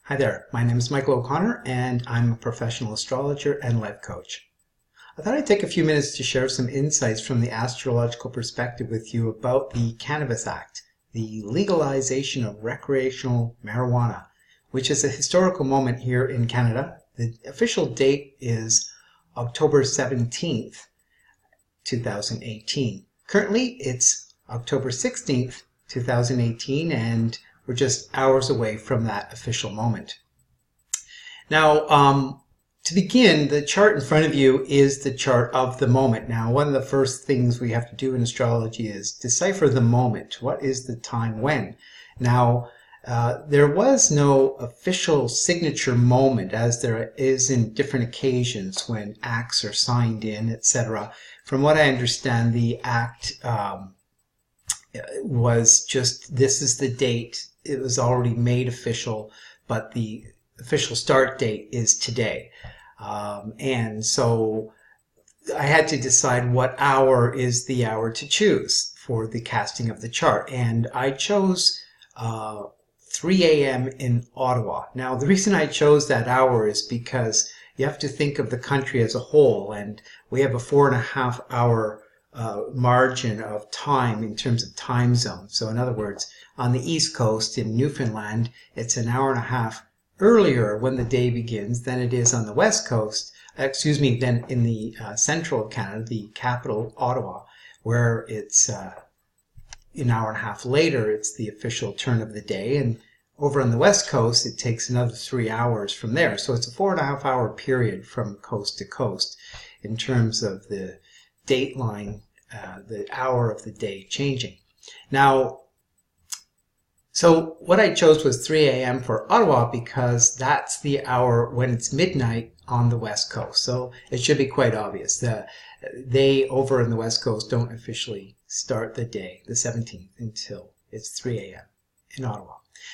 Hi there, my name is Michael O'Connor and I'm a professional astrologer and life coach. I thought I'd take a few minutes to share some insights from the astrological perspective with you about the Cannabis Act, the legalization of recreational marijuana, which is a historical moment here in Canada. The official date is October 17th, 2018. Currently, it's October 16th, 2018, and we're just hours away from that official moment. Now, to begin, the chart in front of you is the chart of the moment. Now, one of the first things we have to do in astrology is decipher the moment. What is the time when? Now, there was no official signature moment as there is in different occasions when acts are signed in, etc. From what I understand, the act was just, this is the date. It was already made official, but the official start date is today. And so I had to decide what hour is the hour to choose for the casting of the chart. And I chose 3 a.m. in Ottawa. Now, the reason I chose that hour is because you have to think of the country as a whole, and we have a 4.5 hour margin of time in terms of time zone. So in other words, on the East Coast in Newfoundland, it's an hour and a half earlier when the day begins than it is on the West Coast, than in the central Canada, the capital, Ottawa, where it's an hour and a half later, it's the official turn of the day. And over on the West Coast, it takes another 3 hours from there. So it's a 4.5 hour period from coast to coast in terms of the dateline, the hour of the day changing. Now, so what I chose was 3 a.m. for Ottawa because that's the hour when it's midnight on the West Coast. So it should be quite obvious that they over on the West Coast don't officially start the day, the 17th, until it's 3 a.m. in Ottawa.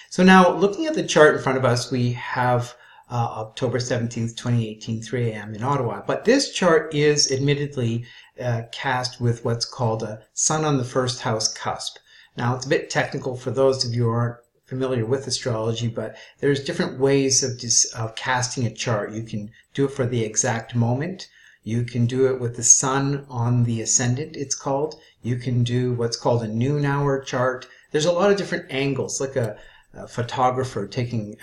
So now looking at the chart in front of us, we have October 17th, 2018, 3 a.m. in Ottawa. But this chart is admittedly cast with what's called a sun on the first house cusp. Now, it's a bit technical for those of you who aren't familiar with astrology, but there's different ways of casting a chart. You can do it for the exact moment. You can do it with the sun on the ascendant, it's called. You can do what's called a noon hour chart. There's a lot of different angles, like a photographer taking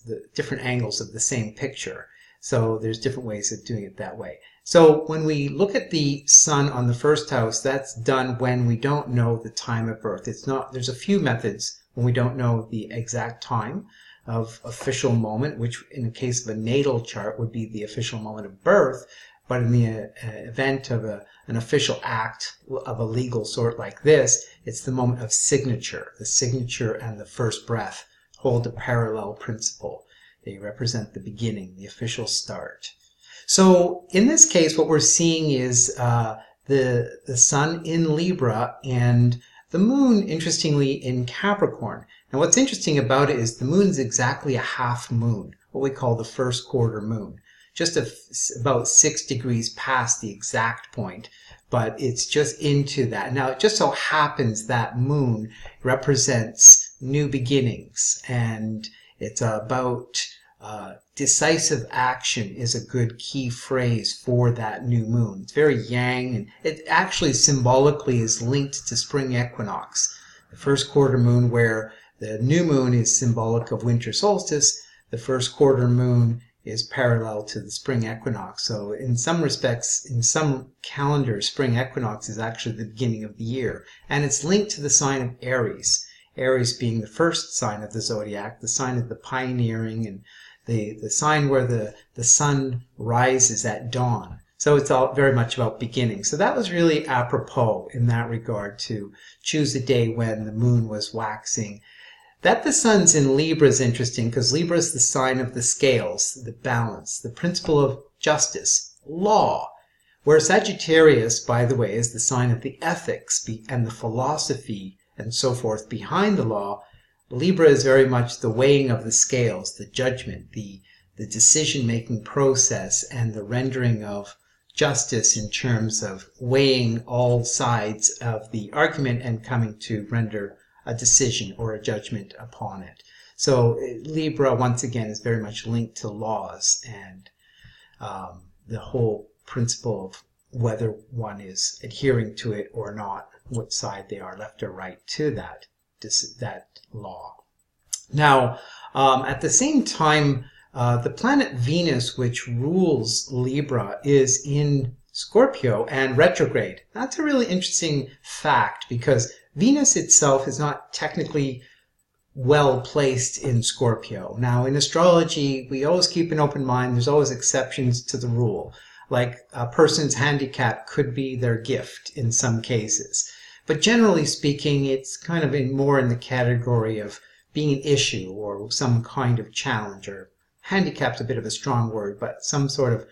the different angles of the same picture. So there's different ways of doing it that way. So when we look at the sun on the first house, that's done when we don't know the time of birth. There's a few methods when we don't know the exact time of official moment, which in the case of a natal chart would be the official moment of birth. But in the event of an official act of a legal sort like this, it's the moment of signature. The signature and the first breath hold a parallel principle. They represent the beginning, the official start. So in this case, what we're seeing is the sun in Libra and the moon, interestingly, in Capricorn. Now what's interesting about it is the moon is exactly a half moon, what we call the first quarter moon. Just about 6 degrees past the exact point, but it's just into that. Now, it just so happens that moon represents new beginnings, and it's about decisive action is a good key phrase for that new moon. It's very yang, and it actually symbolically is linked to spring equinox. The first quarter moon, where the new moon is symbolic of winter solstice, the first quarter moon is parallel to the spring equinox. So in some respects, in some calendars, spring equinox is actually the beginning of the year. And it's linked to the sign of Aries. Aries being the first sign of the zodiac, the sign of the pioneering, and the sign where the sun rises at dawn. So it's all very much about beginning. So that was really apropos in that regard to choose a day when the moon was waxing. That the sun's in Libra is interesting because Libra is the sign of the scales, the balance, the principle of justice, law. Where Sagittarius, by the way, is the sign of the ethics and the philosophy and so forth behind the law. Libra is very much the weighing of the scales, the judgment, the decision-making process, and the rendering of justice in terms of weighing all sides of the argument and coming to render a decision or a judgment upon it. So Libra, once again, is very much linked to laws and the whole principle of whether one is adhering to it or not, what side they are, left or right, to that law. Now, at the same time, the planet Venus, which rules Libra, is in Scorpio and retrograde. That's a really interesting fact because Venus itself is not technically well placed in Scorpio. Now, in astrology, we always keep an open mind. There's always exceptions to the rule. Like a person's handicap could be their gift in some cases. But generally speaking, it's kind of more in the category of being an issue or some kind of challenge, or handicap's a bit of a strong word, but some sort of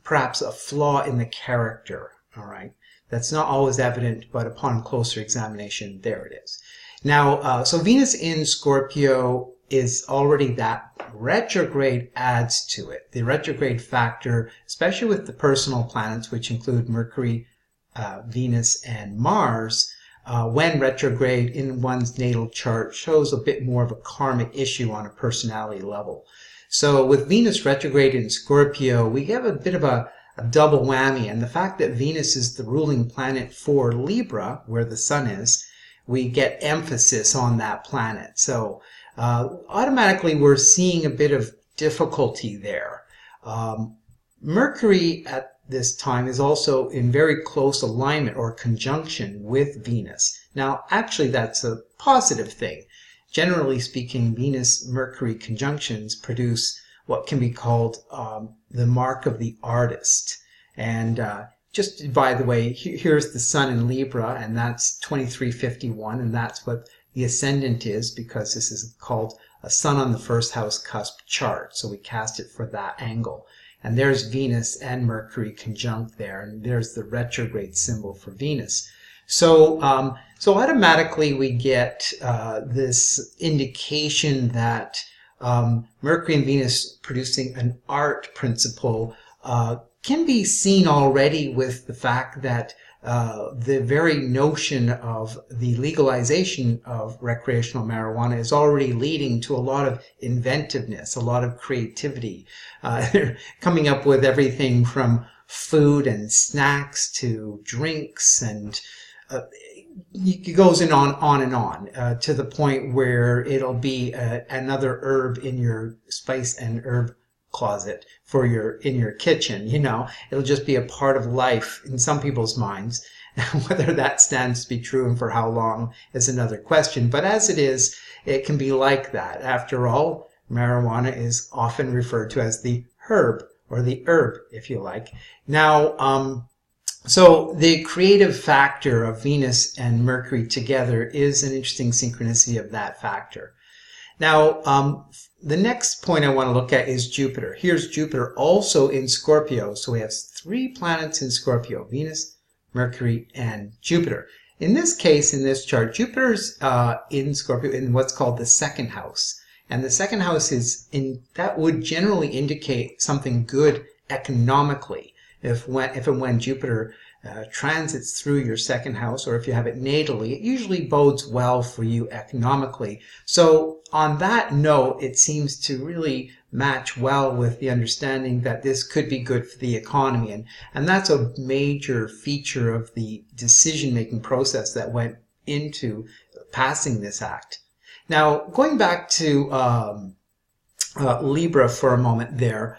perhaps a flaw in the character. All right. That's not always evident, but upon closer examination, there it is. Now, so Venus in Scorpio is already that. Retrograde adds to it. The retrograde factor, especially with the personal planets, which include Mercury, Venus, and Mars, when retrograde in one's natal chart, shows a bit more of a karmic issue on a personality level. So with Venus retrograde in Scorpio, we have a bit of a double whammy. And the fact that Venus is the ruling planet for Libra, where the sun is, we get emphasis on that planet. So automatically we're seeing a bit of difficulty there. Mercury at this time is also in very close alignment or conjunction with Venus. Now, actually, that's a positive thing. Generally speaking, Venus-Mercury conjunctions produce what can be called the mark of the artist. And just by the way, here's the sun in Libra, and that's 2351, and that's what the ascendant is, because this is called a sun on the first house cusp chart. So we cast it for that angle. And there's Venus and Mercury conjunct there, and there's the retrograde symbol for Venus. So, so automatically we get this indication that Mercury and Venus producing an art principle can be seen already with the fact that the very notion of the legalization of recreational marijuana is already leading to a lot of inventiveness, a lot of creativity. They're coming up with everything from food and snacks to drinks, and it goes on and on to the point where it'll be another herb in your spice and herb closet for in your kitchen. You know, it'll just be a part of life in some people's minds. Whether that stands to be true and for how long is another question. But as it is, it can be like that. After all, marijuana is often referred to as the herb, or the herb, if you like. Now, so the creative factor of Venus and Mercury together is an interesting synchronicity of that factor. Now, the next point I want to look at is Jupiter. Here's Jupiter also in Scorpio. So we have 3 planets in Scorpio: Venus, Mercury, and Jupiter. In this case, in this chart, Jupiter's in Scorpio in what's called the second house. And the second house that would generally indicate something good economically. If and when Jupiter transits through your second house, or if you have it natally, it usually bodes well for you economically. So on that note, it seems to really match well with the understanding that this could be good for the economy. And that's a major feature of the decision-making process that went into passing this act. Now, going back to Libra for a moment there,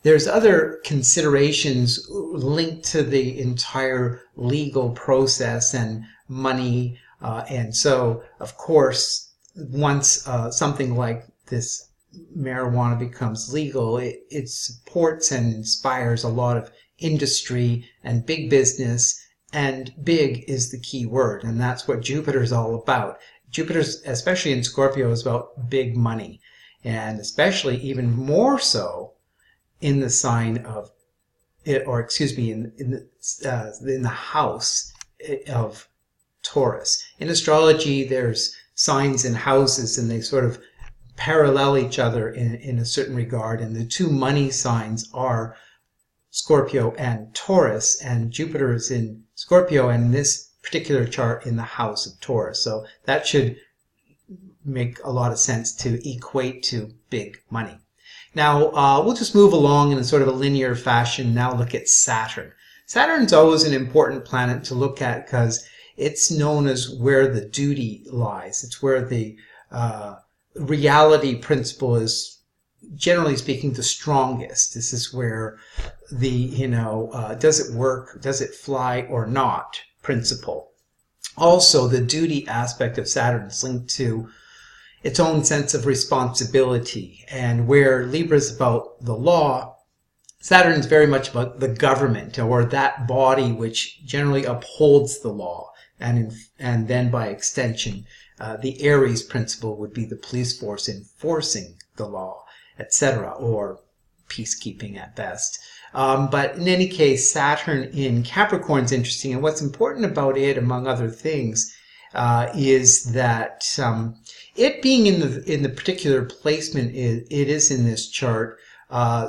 there's other considerations linked to the entire legal process and money. And so, of course, once something like this marijuana becomes legal, it supports and inspires a lot of industry and big business. And big is the key word. And that's what Jupiter's all about. Jupiter's, especially in Scorpio, is about big money. And especially even more so in the sign of it, or excuse me, in the house of Taurus. In astrology, there's signs and houses, and they sort of parallel each other in a certain regard. And the 2 money signs are Scorpio and Taurus, and Jupiter is in Scorpio, and in this particular chart in the house of Taurus. So that should make a lot of sense to equate to big money. Now, we'll just move along in a sort of a linear fashion. Now look at Saturn. Saturn's always an important planet to look at because it's known as where the duty lies. It's where the reality principle is, generally speaking, the strongest. This is where the, does it work, does it fly or not principle. Also, the duty aspect of Saturn is linked to its own sense of responsibility. And where Libra is about the law, Saturn is very much about the government, or that body which generally upholds the law. And then by extension, the Aries principle would be the police force enforcing the law, etc., or peacekeeping at best. But in any case, Saturn in Capricorn is interesting, and what's important about it, among other things, is that it being in the particular placement it is in this chart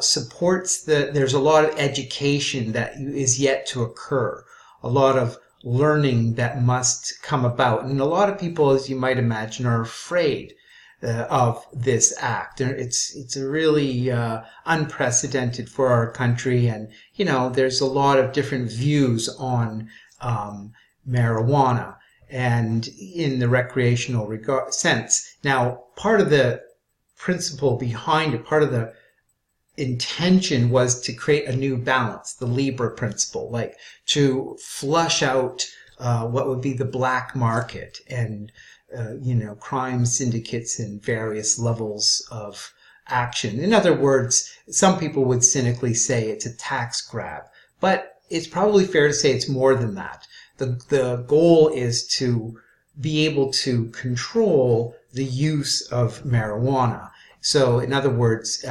supports there's a lot of education that is yet to occur, a lot of learning that must come about, and a lot of people, as you might imagine, are afraid of this act. It's really unprecedented for our country, and there's a lot of different views on marijuana and in the recreational sense. Now, part of the principle behind it, part of the intention was to create a new balance, the Libra principle, like to flush out what would be the black market and crime syndicates and various levels of action. In other words, some people would cynically say it's a tax grab, but it's probably fair to say it's more than that. The goal is to be able to control the use of marijuana. So, in other words,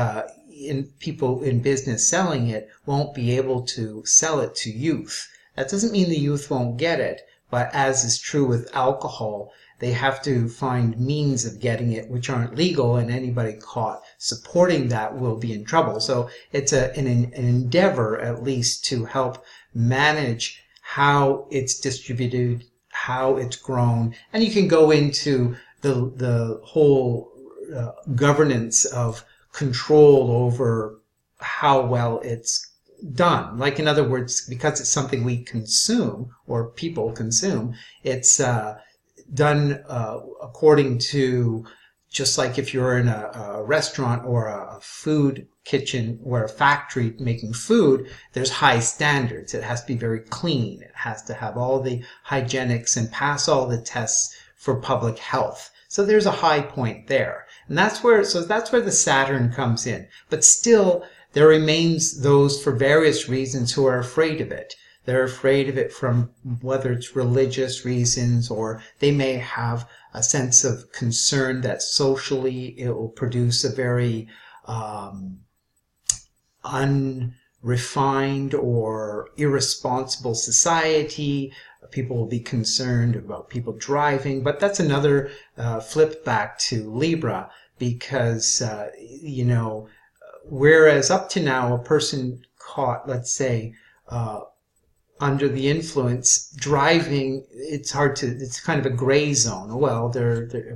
people in business selling it won't be able to sell it to youth. That doesn't mean the youth won't get it, but as is true with alcohol, they have to find means of getting it which aren't legal, and anybody caught supporting that will be in trouble. So it's an endeavor, at least, to help manage how it's distributed, how it's grown, and you can go into the whole governance of control over how well it's done. Like, in other words, because it's something we consume, or people consume, it's done according to, just like if you're in a restaurant or a food kitchen or a factory making food, there's high standards. It has to be very clean. It has to have all the hygienics and pass all the tests for public health. So there's a high point there. And that's where the Saturn comes in. But still, there remains those, for various reasons, who are afraid of it. They're afraid of it from whether it's religious reasons, or they may have a sense of concern that socially it will produce a very unrefined or irresponsible society. People will be concerned about people driving, but that's another flip back to Libra, because whereas up to now a person caught, let's say, under the influence driving, it's kind of a gray zone. Well,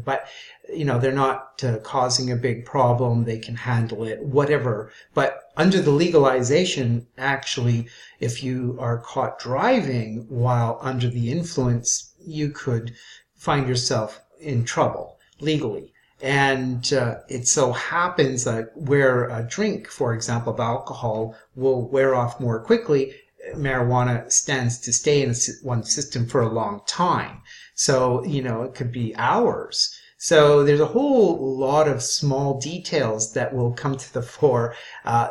but they're not causing a big problem. They can handle it, whatever. But under the legalization, actually, if you are caught driving while under the influence, you could find yourself in trouble legally. And it so happens that where a drink, for example, of alcohol will wear off more quickly, marijuana stands to stay in one's system for a long time. So, it could be hours. So there's a whole lot of small details that will come to the fore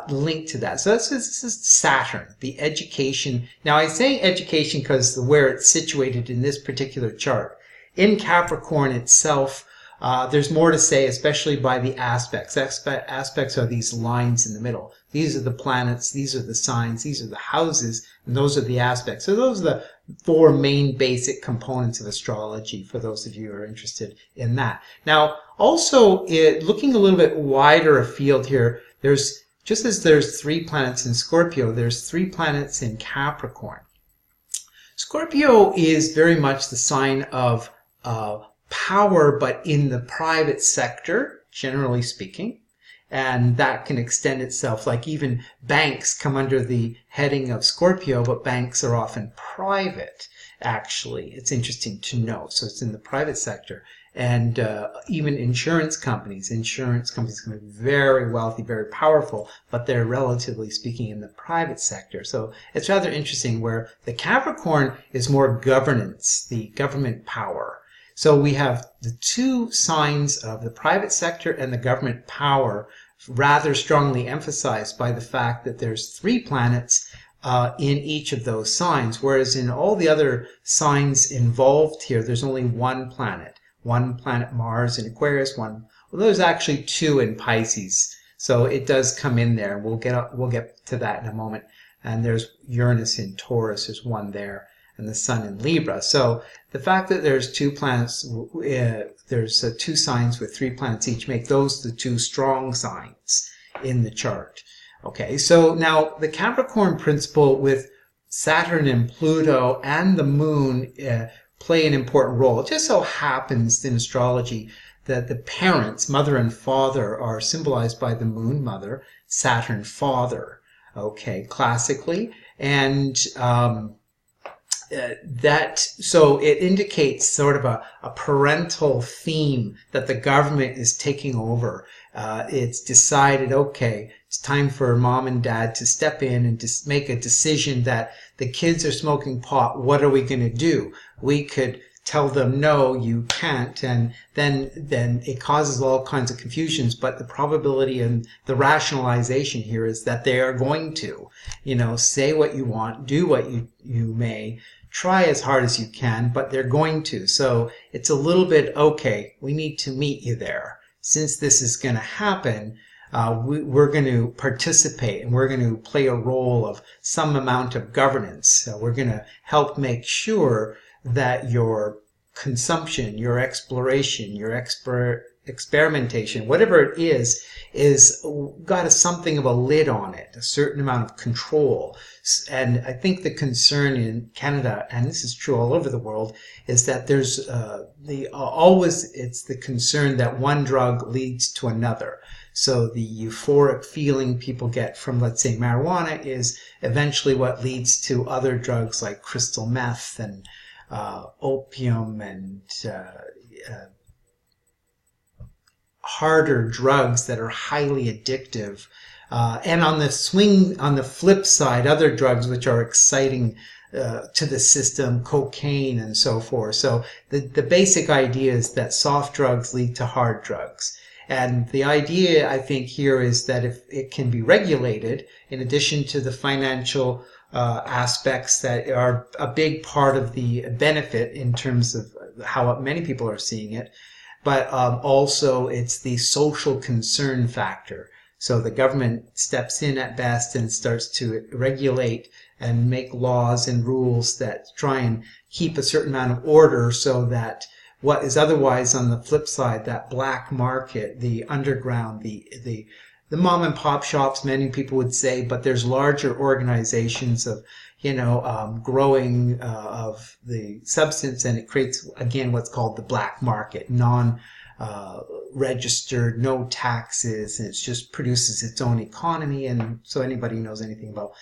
linked to that. So this is Saturn, the education. Now I say education because where it's situated in this particular chart. In Capricorn itself, there's more to say, especially by the aspects. Aspects are these lines in the middle. These are the planets, these are the signs, these are the houses, and those are the aspects. So those are the four main basic components of astrology, for those of you who are interested in that. Now, also, looking a little bit wider afield here, just as there's 3 planets in Scorpio, there's 3 planets in Capricorn. Scorpio is very much the sign of power, but in the private sector, generally speaking. And that can extend itself, like even banks come under the heading of Scorpio, but banks are often private, actually. It's interesting to know. So it's in the private sector. And even insurance companies can be very wealthy, very powerful, but they're relatively speaking in the private sector. So it's rather interesting where the Capricorn is more governance, the government power. So we have the two signs of the private sector and the government power rather strongly emphasized by the fact that there's 3 planets in each of those signs, whereas in all the other signs involved here, there's only 1 planet. 1 planet Mars in Aquarius, well, there's actually 2 in Pisces. So it does come in there. We'll get to that in a moment. And there's Uranus in Taurus, there's 1 there, and the Sun in Libra. So the fact that there's 2 planets, there's 2 signs with 3 planets each, make those the 2 strong signs in the chart. Okay, so now the Capricorn principle with Saturn and Pluto and the Moon play an important role. It just so happens in astrology that the parents, mother and father, are symbolized by the Moon mother, Saturn father, okay, classically. And so it indicates sort of a parental theme that the government is taking over. It's decided, okay, it's time for mom and dad to step in and just make a decision that the kids are smoking pot. What are we going to do? We could tell them, no, you can't. And then it causes all kinds of confusions. But the probability and the rationalization here is that they are going to, say what you want, do what you may, try as hard as you can, but they're going to. So it's a little bit, okay, we need to meet you there. Since this is going to happen, we're going to participate and we're going to play a role of some amount of governance. We're going to help make sure that your consumption, your exploration, your experimentation, whatever it is got something of a lid on it, a certain amount of control. And I think the concern in Canada, and this is true all over the world, is that there's it's the concern that one drug leads to another. So the euphoric feeling people get from, let's say, marijuana is eventually what leads to other drugs like crystal meth and opium and harder drugs that are highly addictive. And on the flip side, other drugs which are exciting to the system, cocaine and so forth. So the basic idea is that soft drugs lead to hard drugs. And the idea, I think, here is that if it can be regulated, in addition to the financial aspects that are a big part of the benefit in terms of how many people are seeing it, but also it's the social concern factor. So the government steps in at best and starts to regulate and make laws and rules that try and keep a certain amount of order so that what is otherwise on the flip side, that black market, the underground, the mom and pop shops, many people would say, but there's larger organizations of, growing of the substance, and it creates, again, what's called the black market, registered, no taxes, and it just produces its own economy. And so anybody who knows anything about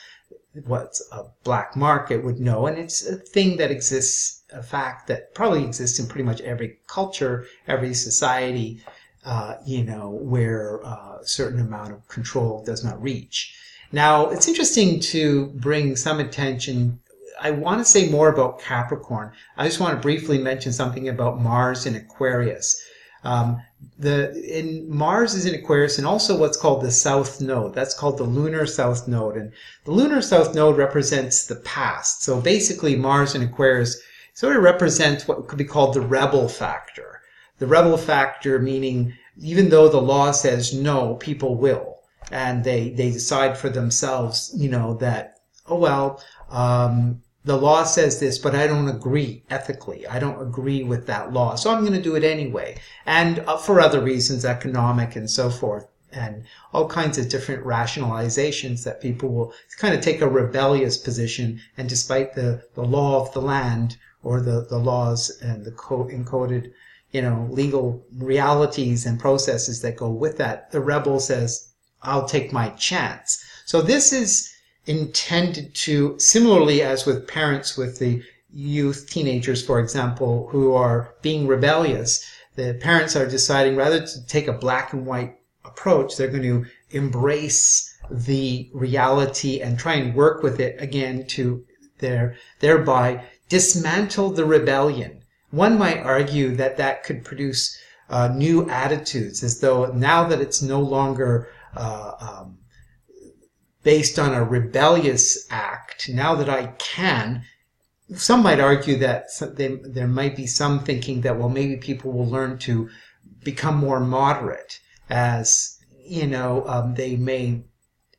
what's a black market would know. And it's a thing that exists, a fact that probably exists in pretty much every culture, every society, where a certain amount of control does not reach. Now, it's interesting to bring some attention. I want to say more about Capricorn. I just want to briefly mention something about Mars in Aquarius. Mars is in Aquarius, and also what's called the South Node. That's called the lunar South Node. And the lunar South Node represents the past. So basically, Mars in Aquarius sort of represents what could be called the rebel factor. The rebel factor meaning even though the law says no, people will. And they decide for themselves, that, the law says this, but I don't agree ethically. I don't agree with that law. So I'm going to do it anyway. And for other reasons, economic and so forth, and all kinds of different rationalizations that people will kind of take a rebellious position. And despite the law of the land or the laws and the encoded, legal realities and processes that go with that. The rebel says, I'll take my chance. So this is intended to, similarly as with parents with the youth, teenagers, for example, who are being rebellious, the parents are deciding rather to take a black and white approach, they're going to embrace the reality and try and work with it again to thereby dismantle the rebellion. One might argue that that could produce new attitudes, as though now that it's no longer based on a rebellious act, now that I can, some might argue that there might be some thinking that, well, maybe people will learn to become more moderate, as, they may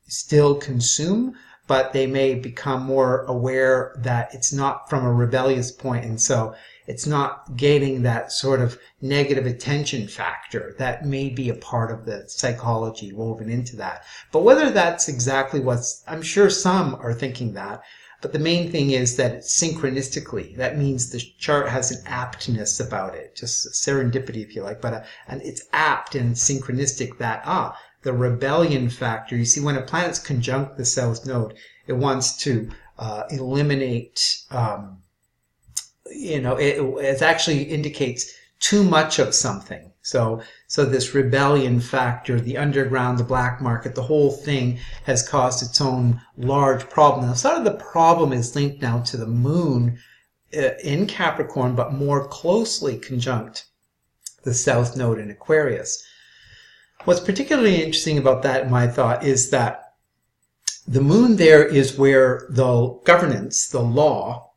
still consume, but they may become more aware that it's not from a rebellious point, and so it's not gaining that sort of negative attention factor. That may be a part of the psychology woven into that. But whether that's exactly I'm sure some are thinking that, but the main thing is that it's synchronistically. That means the chart has an aptness about it, just serendipity if you like, and it's apt and synchronistic that, the rebellion factor. You see, when a planet's conjunct the south node, it wants to eliminate, it actually indicates too much of something. So this rebellion factor, the underground, the black market, the whole thing has caused its own large problem. Now, some of the problem is linked now to the moon in Capricorn, but more closely conjunct the south node in Aquarius. What's particularly interesting about that, in my thought, is that the moon there is where the governance, the law,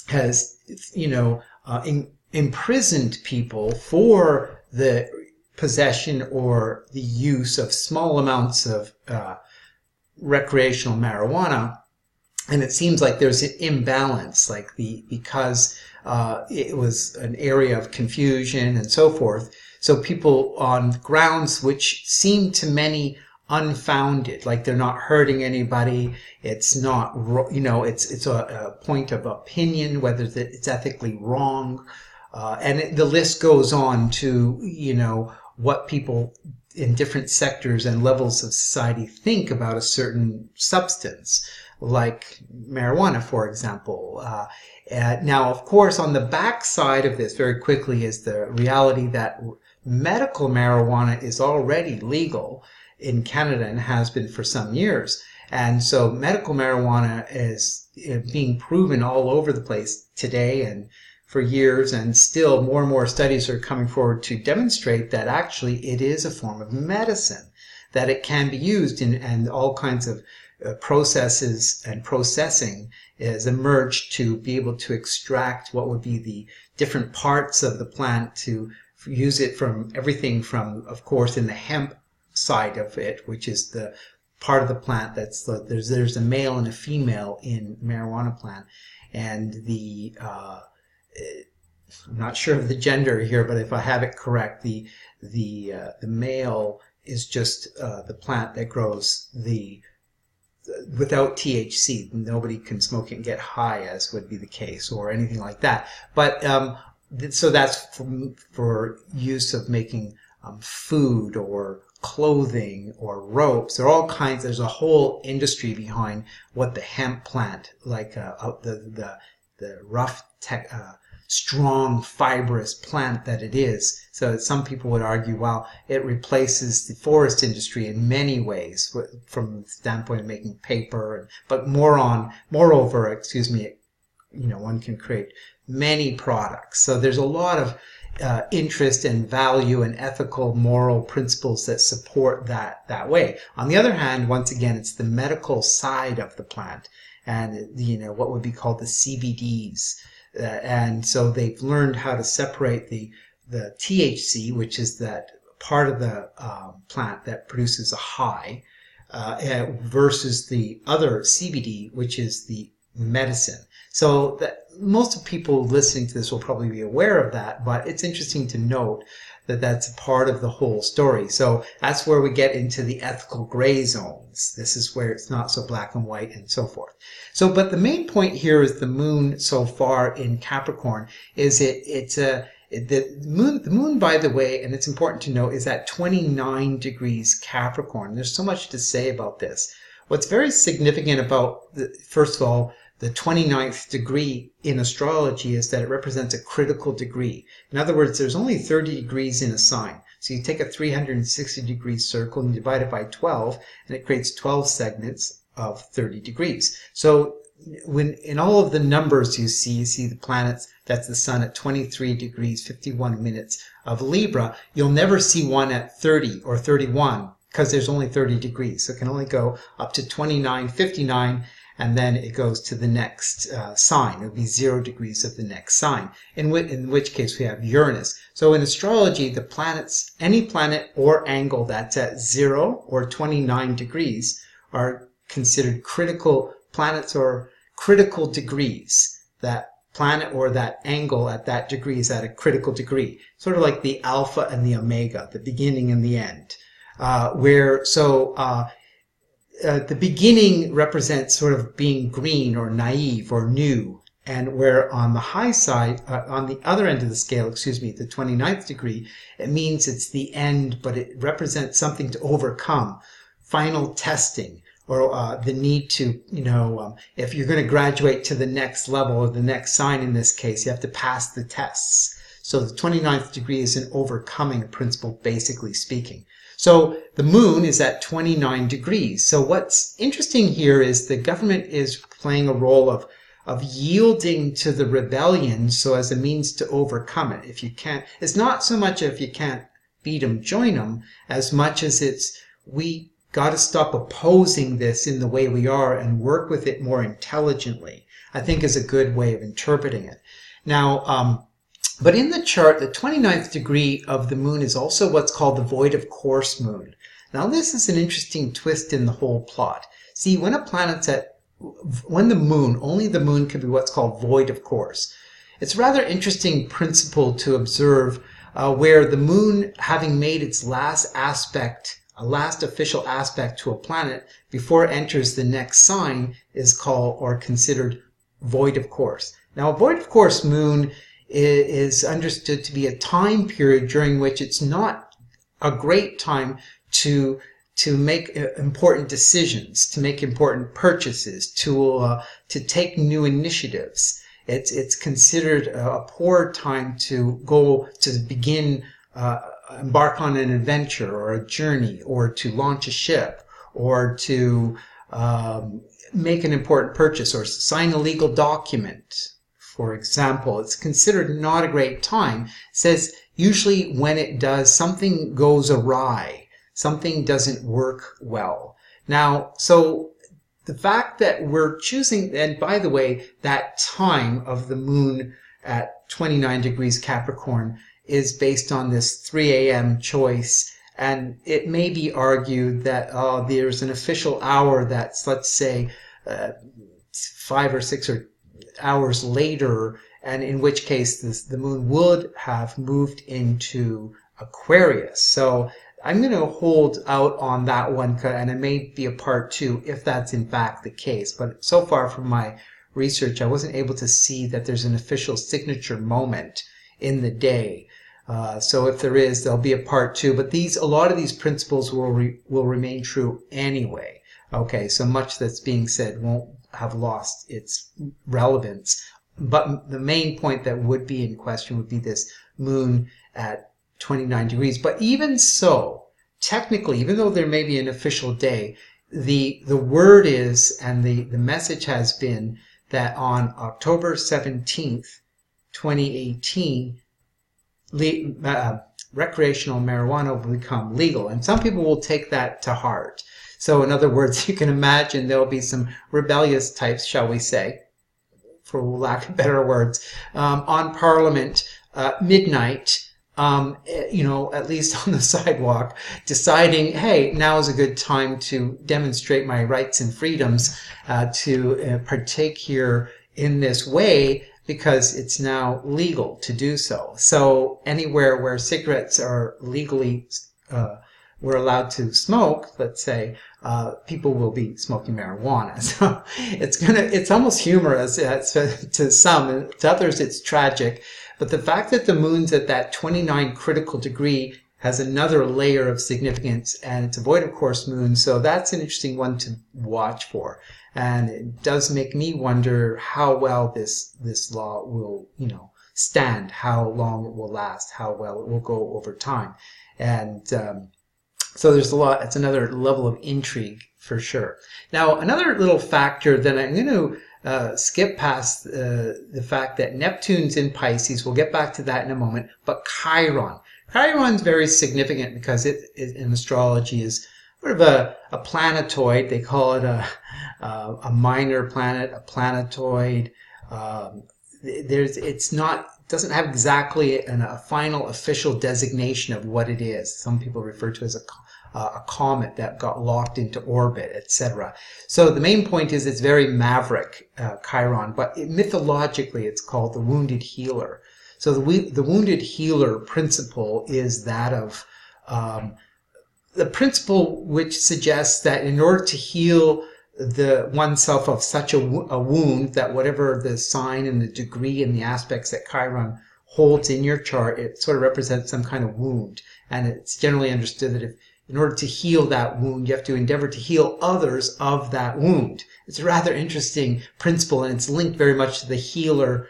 has, imprisoned people for the possession or the use of small amounts of recreational marijuana. And it seems like there's an imbalance, because it was an area of confusion and so forth. So people on grounds which seem to many unfounded, like they're not hurting anybody, it's not, it's a point of opinion, whether it's ethically wrong, and the list goes on to, what people in different sectors and levels of society think about a certain substance, like marijuana, for example. Now, of course, on the back side of this, very quickly, is the reality that medical marijuana is already legal in Canada and has been for some years. And so medical marijuana is being proven all over the place today and for years, and still more and more studies are coming forward to demonstrate that actually it is a form of medicine, that it can be used and all kinds of processes and processing has emerged to be able to extract what would be the different parts of the plant, to use it from everything from, of course, in the hemp side of it, which is the part of the plant that's there's a male and a female in marijuana plant, and I'm not sure of the gender here, but if I have it correct, the male is just the plant that grows without THC. Nobody can smoke it and get high, as would be the case, or anything like that. But so that's for use of making food or clothing or ropes. There are all kinds. There's a whole industry behind what the hemp plant, like the rough, strong, fibrous plant that it is. So some people would argue, well, it replaces the forest industry in many ways, from the standpoint of making paper, but moreover, one can create many products. So there's a lot of interest and value and ethical, moral principles that support that way. On the other hand, once again, it's the medical side of the plant, and what would be called the CBDs. And so they've learned how to separate the THC, which is that part of the plant that produces a high, versus the other CBD, which is the medicine. So that most of people listening to this will probably be aware of that, but it's interesting to note that that's a part of the whole story. So that's where we get into the ethical gray zones. This is where it's not so black and white and so forth. But the main point here is the moon so far in Capricorn is it's The moon, by the way, and it's important to note, is at 29 degrees Capricorn. There's so much to say about this. What's very significant about, first of all, the 29th degree in astrology is that it represents a critical degree. In other words, there's only 30 degrees in a sign. So you take a 360-degree circle and divide it by 12, and it creates 12 segments of 30 degrees. So when in all of the numbers you see the planets, that's the sun at 23 degrees, 51 minutes of Libra, you'll never see one at 30 or 31 because there's only 30 degrees. So it can only go up to 29, 59, and then it goes to the next sign. It would be 0 degrees of the next sign, in which case we have Uranus. So in astrology, the planets, any planet or angle that's at 0 or 29 degrees are considered critical planets or critical degrees. That planet or that angle at that degree is at a critical degree. Sort of like the alpha and the omega, the beginning and the end. The beginning represents sort of being green or naive or new, and where on the high side, on the other end of the scale, the 29th degree, it means it's the end, but it represents something to overcome, final testing, or the need to, if you're going to graduate to the next level or the next sign in this case, you have to pass the tests. So the 29th degree is an overcoming principle, basically speaking. So the moon is at 29 degrees. So what's interesting here is the government is playing a role of yielding to the rebellion so as a means to overcome it. If you can't, it's not so much if you can't beat them, join them, as much as it's we got to stop opposing this in the way we are and work with it more intelligently, I think is a good way of interpreting it. Now, but in the chart, the 29th degree of the moon is also what's called the void of course moon. Now, this is an interesting twist in the whole plot. See, when the moon, only the moon can be what's called void of course. It's a rather interesting principle to observe where the moon, having made its last official aspect to a planet before it enters the next sign, is called or considered void of course. Now, a void of course moon is understood to be a time period during which it's not a great time to make important decisions, to make important purchases, to take new initiatives. It's considered a poor time to begin embark on an adventure or a journey, or to launch a ship, or to make an important purchase or sign a legal document. For example, it's considered not a great time. It says usually when it does, something goes awry. Something doesn't work well. Now, so the fact that we're choosing, and by the way, that time of the moon at 29 degrees Capricorn is based on this 3 a.m. choice. And it may be argued that there's an official hour that's, let's say, 5 or 6 hours later, and in which case the moon would have moved into Aquarius. So I'm going to hold out on that one, and it may be a part 2 if that's in fact the case. But so far from my research, I wasn't able to see that there's an official signature moment in the day. So if there is, there'll be a part 2. But a lot of these principles will remain true anyway. Okay, so much that's being said won't have lost its relevance. But the main point that would be in question would be this moon at 29 degrees. But even so, technically, even though there may be an official day, the word is, and the message has been, that on October 17th, 2018, recreational marijuana will become legal. And some people will take that to heart. So in other words, you can imagine there'll be some rebellious types, shall we say, for lack of better words, on Parliament midnight, at least on the sidewalk, deciding, hey, now is a good time to demonstrate my rights and freedoms, to partake here in this way, because it's now legal to do so. So anywhere where cigarettes are legally we're allowed to smoke, let's say, people will be smoking marijuana. So it's almost humorous to some, and to others it's tragic. But the fact that the moon's at that 29 critical degree has another layer of significance, and it's a void of course moon, so that's an interesting one to watch for. And it does make me wonder how well this law will, stand, how long it will last, how well it will go over time. And so there's a lot, it's another level of intrigue for sure. Now, another little factor that I'm going to skip past the fact that Neptune's in Pisces, we'll get back to that in a moment, but Chiron. Chiron's very significant because it in astrology is sort of a planetoid. They call it a minor planet, a planetoid. Doesn't have exactly a final official designation of what it is. Some people refer to it as a comet that got locked into orbit, etc. So the main point is it's very maverick, Chiron, but mythologically it's called the wounded healer. So the wounded healer principle is that of the principle which suggests that in order to heal oneself of such a wound, that whatever the sign and the degree and the aspects that Chiron holds in your chart, it sort of represents some kind of wound. And it's generally understood that in order to heal that wound, you have to endeavor to heal others of that wound. It's a rather interesting principle, and it's linked very much to the healer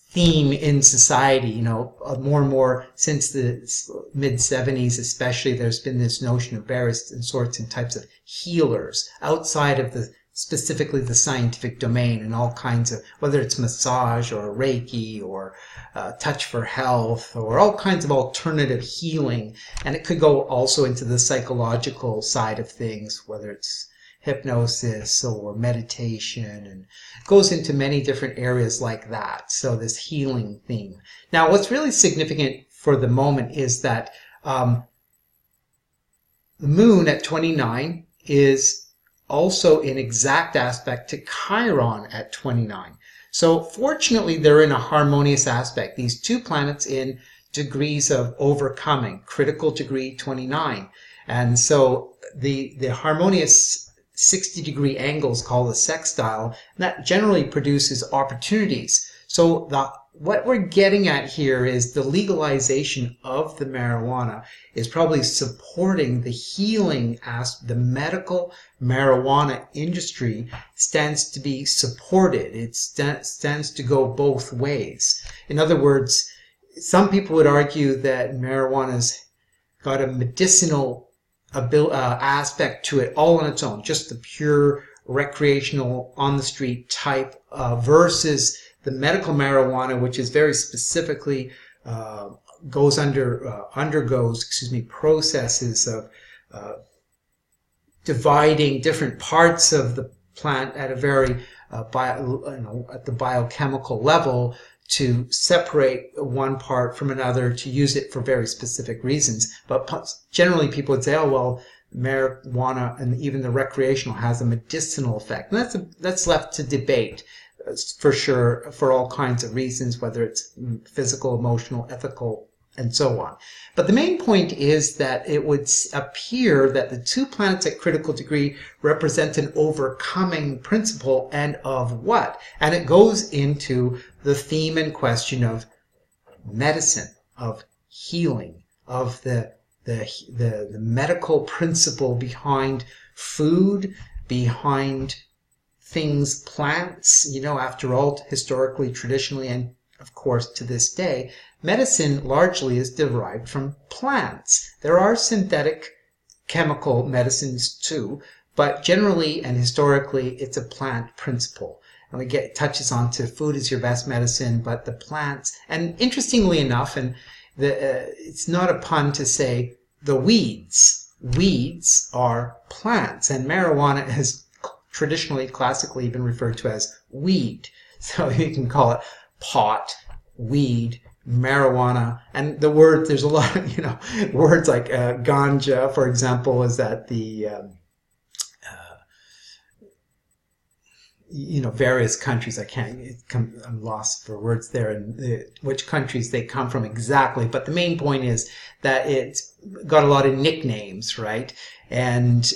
theme in society. More and more since the mid-70s especially, there's been this notion of various sorts and types of healers outside of specifically the scientific domain, and all kinds of, whether it's massage or Reiki or touch for health or all kinds of alternative healing. And it could go also into the psychological side of things, whether it's hypnosis or meditation, and goes into many different areas like that. So this healing theme. Now, what's really significant for the moment is that the moon at 29 is also in exact aspect to Chiron at 29. So fortunately, they're in a harmonious aspect. These two planets in degrees of overcoming, critical degree 29. And so the harmonious 60-degree angles called a sextile, that generally produces opportunities. So what we're getting at here is the legalization of the marijuana is probably supporting the healing the medical marijuana industry stands to be supported. It stands to go both ways. In other words, some people would argue that marijuana's got a medicinal aspect to it all on its own, just the pure recreational on the street type versus the medical marijuana, which is very specifically undergoes processes of dividing different parts of the plant at a very at the biochemical level to separate one part from another to use it for very specific reasons. But generally people would say, oh, well, marijuana and even the recreational has a medicinal effect. And that's left to debate for sure, for all kinds of reasons, whether it's physical, emotional, ethical, and so on. But the main point is that it would appear that the two planets at critical degree represent an overcoming principle, and of what? And it goes into the theme and question of medicine, of healing, of the medical principle behind food, behind things, plants. After all, historically, traditionally, and of course to this day, medicine largely is derived from plants. There are synthetic chemical medicines too, but generally and historically it's a plant principle. And touches on to food is your best medicine, but the plants, and interestingly enough, and it's not a pun to say the weeds are plants, and marijuana has traditionally, classically been referred to as weed. So you can call it pot, weed, marijuana, and the word, there's a lot of, words like ganja, for example, is that various countries. I'm lost for words there, and which countries they come from exactly. But the main point is that it's got a lot of nicknames, right? And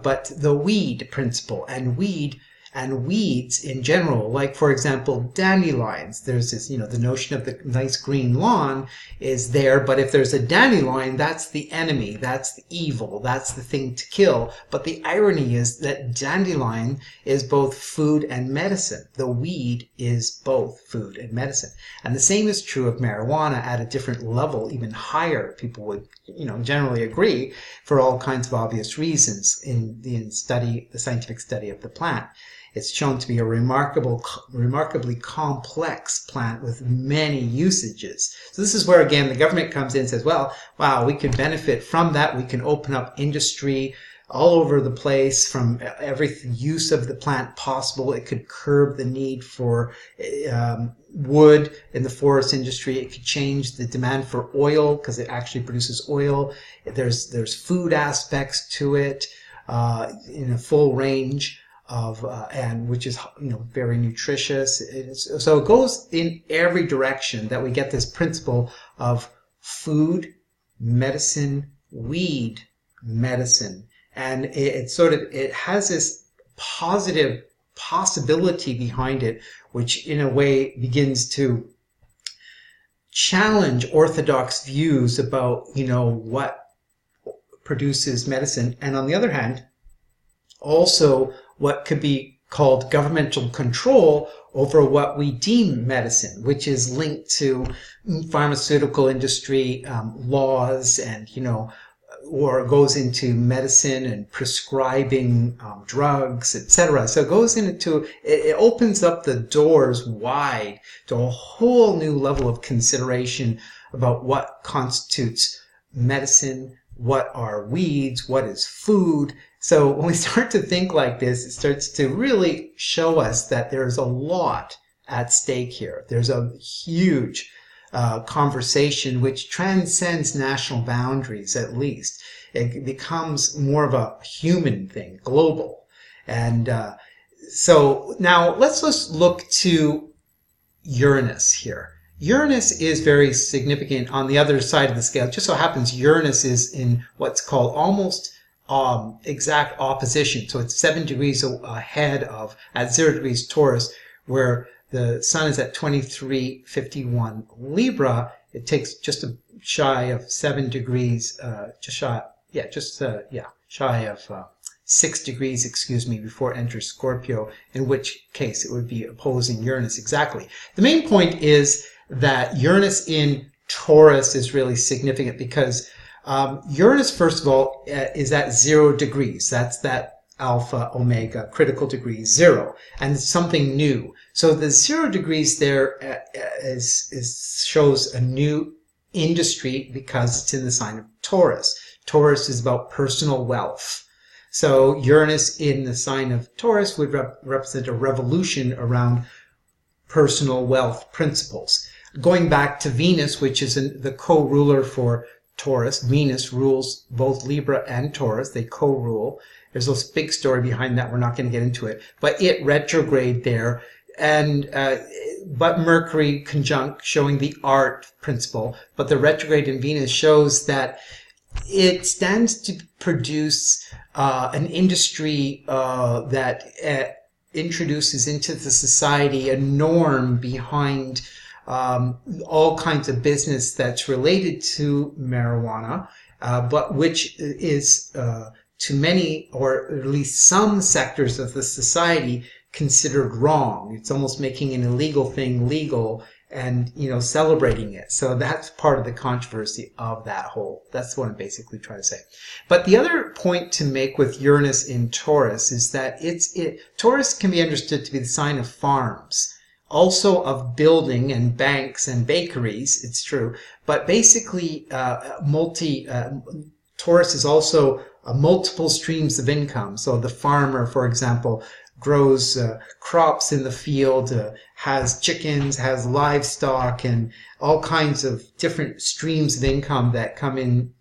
but the weed principle and weeds in general, like for example, dandelions. There's this, the notion of the nice green lawn is there, but if there's a dandelion, that's the enemy, that's the evil, that's the thing to kill. But the irony is that dandelion is both food and medicine. The weed is both food and medicine. And the same is true of marijuana at a different level, even higher. People would, generally agree for all kinds of obvious reasons in the scientific study of the plant. It's shown to be a remarkably complex plant with many usages. So this is where, again, the government comes in and says, well, wow, we could benefit from that. We can open up industry all over the place from every use of the plant possible. It could curb the need for wood in the forest industry. It could change the demand for oil because it actually produces oil. There's food aspects to it in a full range of and which is very nutritious. So it goes in every direction that we get this principle of food, medicine, weed, medicine, and it has this positive possibility behind it, which in a way begins to challenge orthodox views about what produces medicine, and on the other hand, also what could be called governmental control over what we deem medicine, which is linked to pharmaceutical industry laws and, or goes into medicine and prescribing drugs, etc. So it goes it opens up the doors wide to a whole new level of consideration about what constitutes medicine, what are weeds, what is food. So when we start to think like this, it starts to really show us that there's a lot at stake here. There's a huge conversation which transcends national boundaries, at least. It becomes more of a human thing, global. And so now let's just look to Uranus here. Uranus is very significant on the other side of the scale. It just so happens Uranus is in what's called almost exact opposition. So it's 7 degrees ahead of, at 0 degrees Taurus, where the sun is at 2351 Libra. It takes just a shy of 7 degrees, shy of 6 degrees, before it enters Scorpio, in which case it would be opposing Uranus exactly. The main point is that Uranus in Taurus is really significant because Uranus, first of all, is at 0 degrees. That's that alpha, omega, critical degree, 0. And it's something new. So the 0 degrees there shows a new industry because it's in the sign of Taurus. Taurus is about personal wealth. So Uranus in the sign of Taurus would represent a revolution around personal wealth principles. Going back to Venus, which is the co-ruler for Taurus. Venus rules both Libra and Taurus. They co-rule. There's a big story behind that. We're not going to get into it. But it retrograde there. And but Mercury conjunct, showing the art principle. But the retrograde in Venus shows that it stands to produce an industry that introduces into the society a norm behind all kinds of business that's related to marijuana, but which is to many, or at least some sectors of the society, considered wrong. It's almost making an illegal thing legal and, celebrating it. So that's part of the controversy of that whole. That's what I'm basically trying to say. But the other point to make with Uranus in Taurus is that Taurus can be understood to be the sign of farms. Also of building and banks and bakeries, it's true. But basically, Taurus is also multiple streams of income. So the farmer, for example, grows crops in the field, has chickens, has livestock, and all kinds of different streams of income that come into,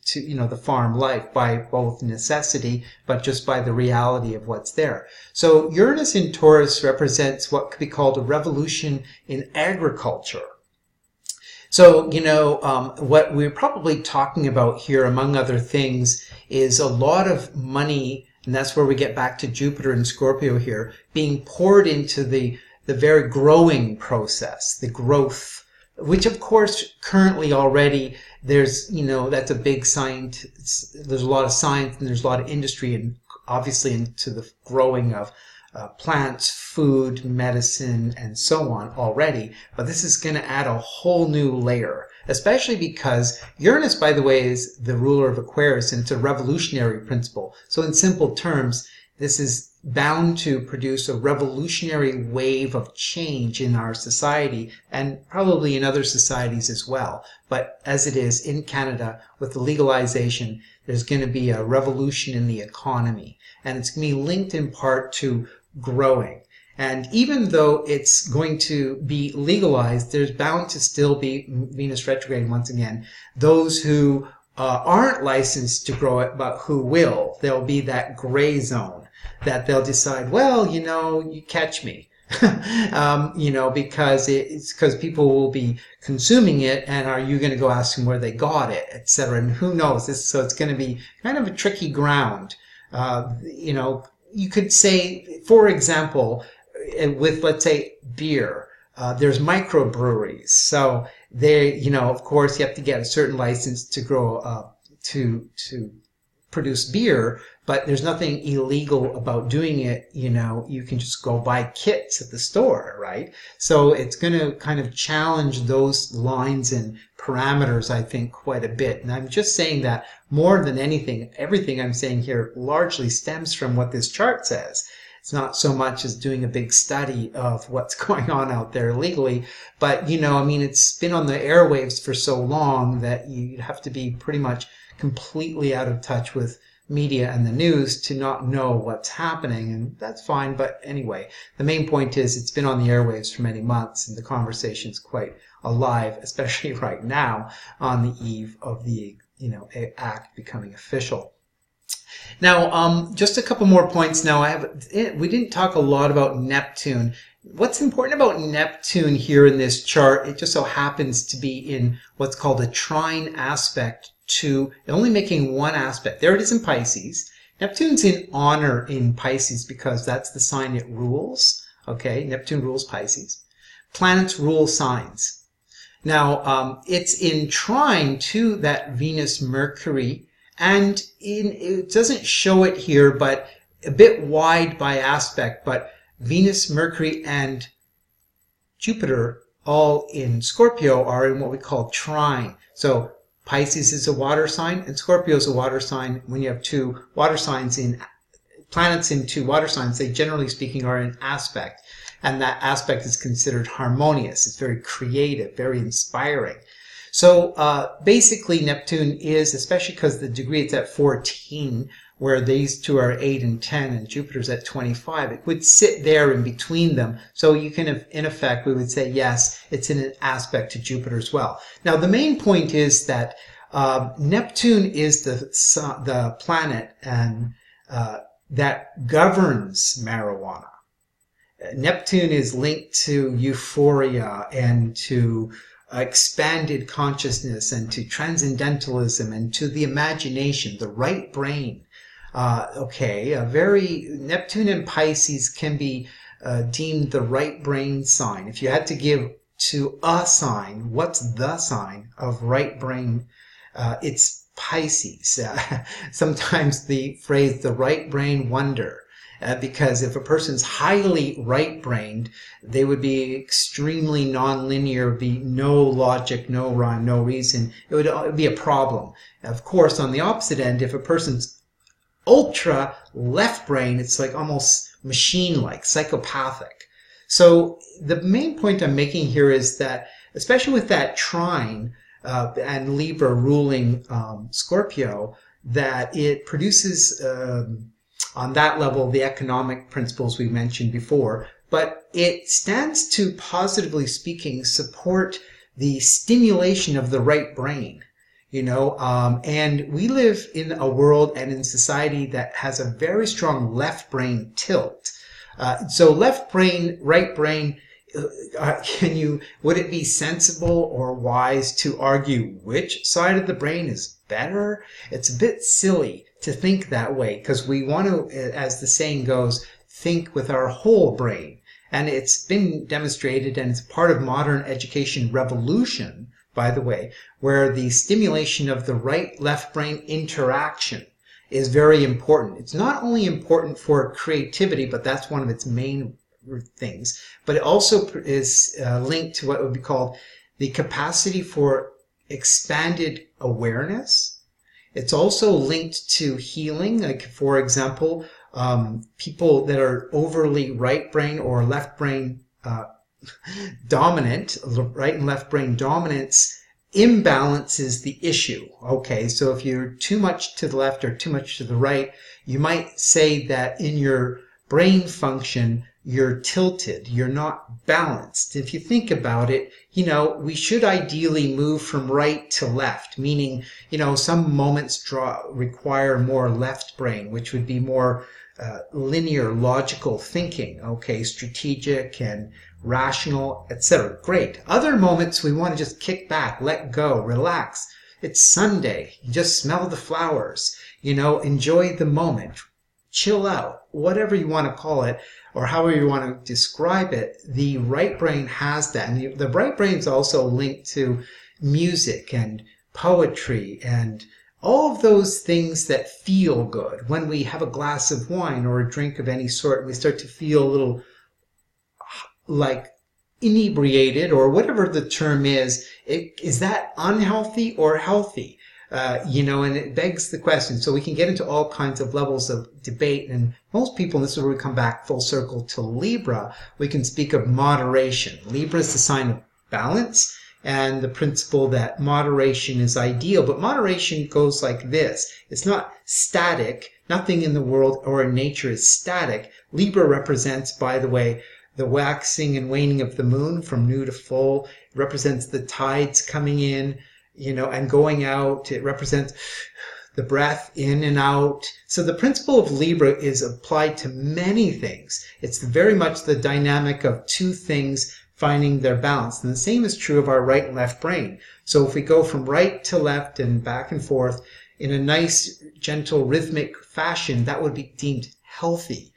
the farm life by both necessity, but just by the reality of what's there. So Uranus in Taurus represents what could be called a revolution in agriculture. So, what we're probably talking about here, among other things, is a lot of money, and that's where we get back to Jupiter and Scorpio here, being poured into the very growing process, the growth, which of course currently already there's, that's a big science, there's a lot of science and there's a lot of industry, and obviously into the growing of plants, food, medicine, and so on already. But this is going to add a whole new layer, especially because Uranus, by the way, is the ruler of Aquarius, and it's a revolutionary principle. So in simple terms, this is bound to produce a revolutionary wave of change in our society and probably in other societies as well. But as it is in Canada with the legalization, there's going to be a revolution in the economy, and it's going to be linked in part to growing. And even though it's going to be legalized, there's bound to still be, Venus retrograde once again, those who aren't licensed to grow it, but who will. There'll be that gray zone that they'll decide, well, you catch me. Because people will be consuming it, and are you going to go ask them where they got it, etc. And who knows? So it's going to be kind of a tricky ground. You could say, for example, with, let's say, beer, there's microbreweries. So they, of course, you have to get a certain license to grow, to produce beer, but there's nothing illegal about doing it. You can just go buy kits at the store, right? So it's going to kind of challenge those lines and parameters, I think, quite a bit. And I'm just saying that more than anything, everything I'm saying here largely stems from what this chart says. It's not so much as doing a big study of what's going on out there legally, but, it's been on the airwaves for so long that you have to be pretty much completely out of touch with media and the news to not know what's happening, and that's fine. But anyway, the main point is it's been on the airwaves for many months, and the conversation's quite alive, especially right now on the eve of the act becoming official. Now, just a couple more points. Now, we didn't talk a lot about Neptune. What's important about Neptune here in this chart, it just so happens to be in what's called a trine aspect to, only making one aspect. There it is in Pisces. Neptune's in honor in Pisces because that's the sign it rules. Okay, Neptune rules Pisces. Planets rule signs. Now, it's in trine to that Venus-Mercury, and it doesn't show it here, but a bit wide by aspect, but Venus, Mercury, and Jupiter, all in Scorpio, are in what we call trine. So Pisces is a water sign, and Scorpio is a water sign. When you have two water signs planets in two water signs, they generally speaking are in aspect, and that aspect is considered harmonious. It's very creative, very inspiring. So basically Neptune is, especially because the degree it's at 14, where these two are 8 and 10, and Jupiter's at 25, it would sit there in between them. So you can, in effect, we would say, yes, it's in an aspect to Jupiter as well. Now, the main point is that Neptune is the planet and that governs marijuana. Neptune is linked to euphoria and to expanded consciousness and to transcendentalism and to the imagination, the right brain. Neptune and Pisces can be deemed the right brain sign. If you had to give to a sign, what's the sign of right brain? It's Pisces. Sometimes the phrase the right brain wonder. Because if a person's highly right-brained, they would be extremely non-linear, be no logic, no rhyme, no reason. It would be a problem. Of course, on the opposite end, if a person's ultra left-brain, it's like almost machine-like, psychopathic. So the main point I'm making here is that, especially with that trine and Libra ruling Scorpio, that it produces on that level, the economic principles we mentioned before, but it stands to, positively speaking, support the stimulation of the right brain. And we live in a world and in society that has a very strong left brain tilt. So left brain, right brain, would it be sensible or wise to argue which side of the brain is better? It's a bit silly to think that way, because we want to, as the saying goes, think with our whole brain. And it's been demonstrated, and it's part of modern education revolution, by the way, where the stimulation of the right-left brain interaction is very important. It's not only important for creativity, but that's one of its main things, but it also is linked to what would be called the capacity for expanded awareness. It's also linked to healing. Like, for example, people that are overly right brain or left brain dominant, right and left brain dominance imbalances the issue. Okay, so if you're too much to the left or too much to the right, you might say that in your brain function, you're tilted, you're not balanced. If you think about it, we should ideally move from right to left, meaning, some moments require more left brain, which would be more linear, logical thinking, okay, strategic and rational, etc. Great. Other moments we want to just kick back, let go, relax. It's Sunday. Just smell the flowers, enjoy the moment, chill out, whatever you want to call it, or however you want to describe it. The right brain has that. And the right brain is also linked to music and poetry and all of those things that feel good. When we have a glass of wine or a drink of any sort, we start to feel a little like inebriated, or whatever the term is. Is that unhealthy or healthy? And it begs the question. So we can get into all kinds of levels of debate, and most people, and this is where we come back full circle to Libra, we can speak of moderation. Libra is the sign of balance, and the principle that moderation is ideal. But moderation goes like this. It's not static. Nothing in the world or in nature is static. Libra represents, by the way, the waxing and waning of the moon from new to full. It represents the tides coming in, and going out. It represents the breath in and out. So the principle of Libra is applied to many things. It's very much the dynamic of two things finding their balance. And the same is true of our right and left brain. So if we go from right to left and back and forth in a nice, gentle, rhythmic fashion, that would be deemed healthy.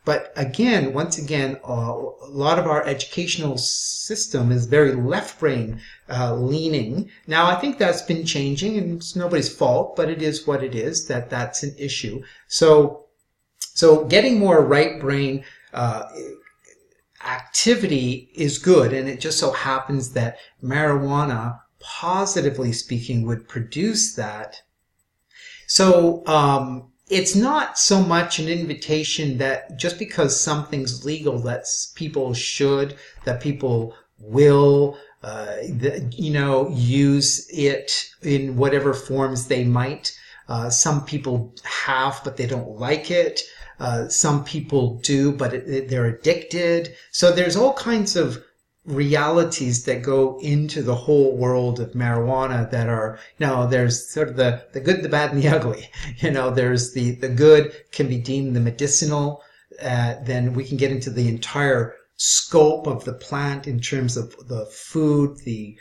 But again, once again, a lot of our educational system is very left brain leaning. Now, I think that's been changing, and it's nobody's fault, but it is what it is, that's an issue. So getting more right brain activity is good, and it just so happens that marijuana, positively speaking, would produce that. So, it's not so much an invitation that just because something's legal that people should, that people will, use it in whatever forms they might. Some people have, but they don't like it. Some people do, but they're addicted. So there's all kinds of realities that go into the whole world of marijuana that are, there's sort of the good, the bad, and the ugly. There's the good can be deemed the medicinal. Then we can get into the entire scope of the plant in terms of the food, the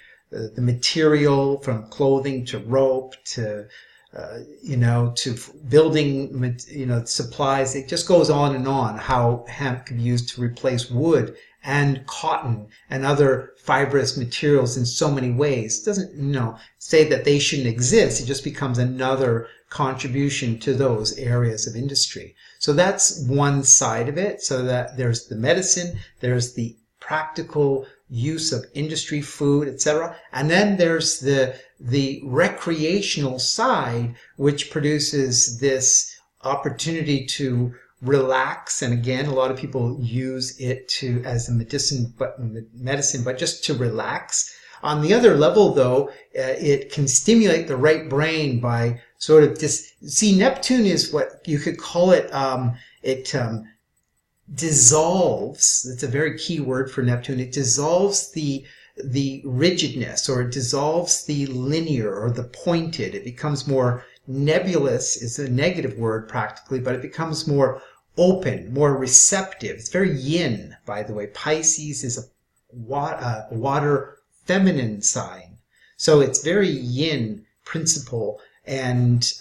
material, from clothing to rope to to building, supplies. It just goes on and on, how hemp can be used to replace wood and cotton and other fibrous materials in so many ways. It doesn't, say that they shouldn't exist. It just becomes another contribution to those areas of industry. So that's one side of it. So that there's the medicine, there's the practical use of industry, food, etc. And then there's the recreational side, which produces this opportunity to relax. And again, a lot of people use it as a medicine, but just to relax. On the other level, though, it can stimulate the right brain by sort of see, Neptune is what you could call it, it dissolves. That's a very key word for Neptune. It dissolves the rigidness, or it dissolves the linear or the pointed. It becomes more nebulous. It's a negative word practically, but it becomes more open, more receptive. It's very yin, by the way. Pisces is a water feminine sign. So it's very yin principle, and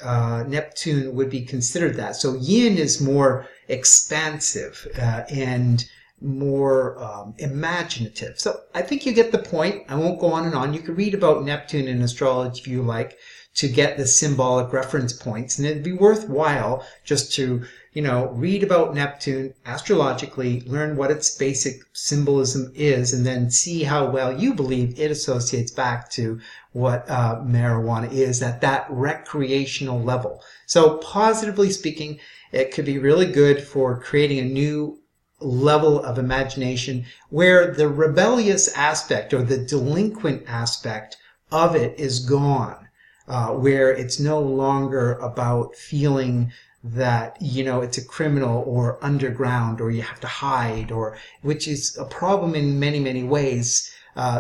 Neptune would be considered that. So yin is more expansive and more imaginative. So I think you get the point. I won't go on and on. You can read about Neptune in astrology if you like, to get the symbolic reference points. And it'd be worthwhile just to, read about Neptune astrologically, learn what its basic symbolism is, and then see how well you believe it associates back to what marijuana is at that recreational level. So positively speaking, it could be really good for creating a new level of imagination where the rebellious aspect or the delinquent aspect of it is gone, where it's no longer about feeling that, it's a criminal or underground or you have to hide, or which is a problem in many, many ways,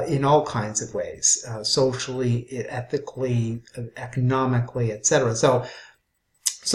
in all kinds of ways, socially, ethically, economically, etc. So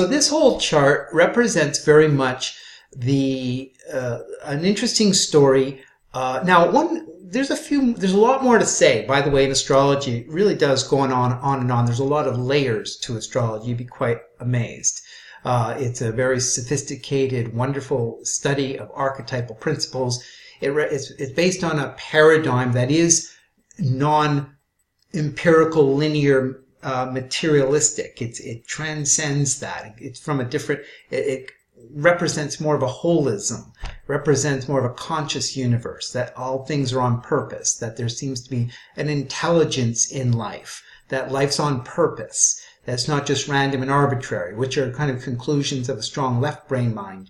this whole chart represents very much an interesting story. There's a lot more to say, by the way, in astrology. It really does go on and on. There's a lot of layers to astrology. You'd be quite amazed. It's a very sophisticated, wonderful study of archetypal principles. It's based on a paradigm that is non-empirical, linear, materialistic. It transcends that. It's from a different, it represents more of a holism, represents more of a conscious universe, that all things are on purpose, that there seems to be an intelligence in life, that life's on purpose, that's not just random and arbitrary, which are kind of conclusions of a strong left brain mind